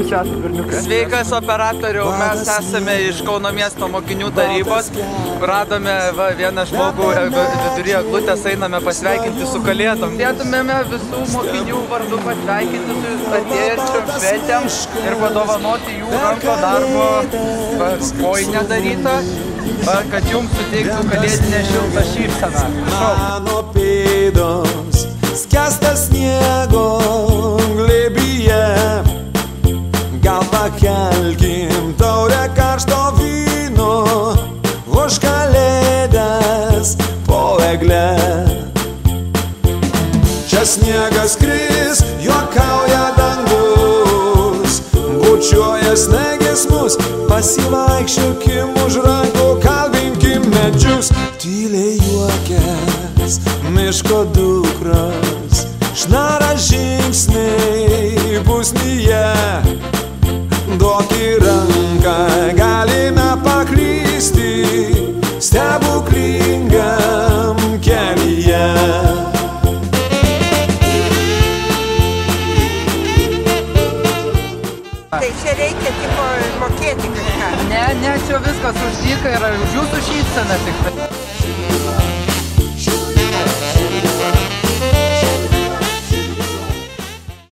jūs esate berniukai? Sveikas operatoriau, mes esame iš Kauno miesto mokinių tarybos. Radome vieną žmogų vidury eglutės, einame pasveikinti su kalėdom. Sėtumėme visų mokinių vardu pasveikinti su artėjančiom šventėm ir padovanoti jų ranko darbo kojinę darytą, kad jums suteiktų kalėdinę šiltą šypseną. Mano pėdos skęsta sniego glėbyje, gal pakelkim taurę karšto vyno už kalėdas po egle. Čia sniegas kris, juokauja dangus, bučiuoja snaiges mus, pasivaikščiokim už rankų, kalbinkim medžius. Tyliai juokias miško dukros, šnara žingsniai pusnyje. Duok į ranką, galime paklysti stebuklingam kelyje. Tai čia reikia tipo mokėti kažką. Ne, čia viskas už dyką yra, už jūsų šypseną tik.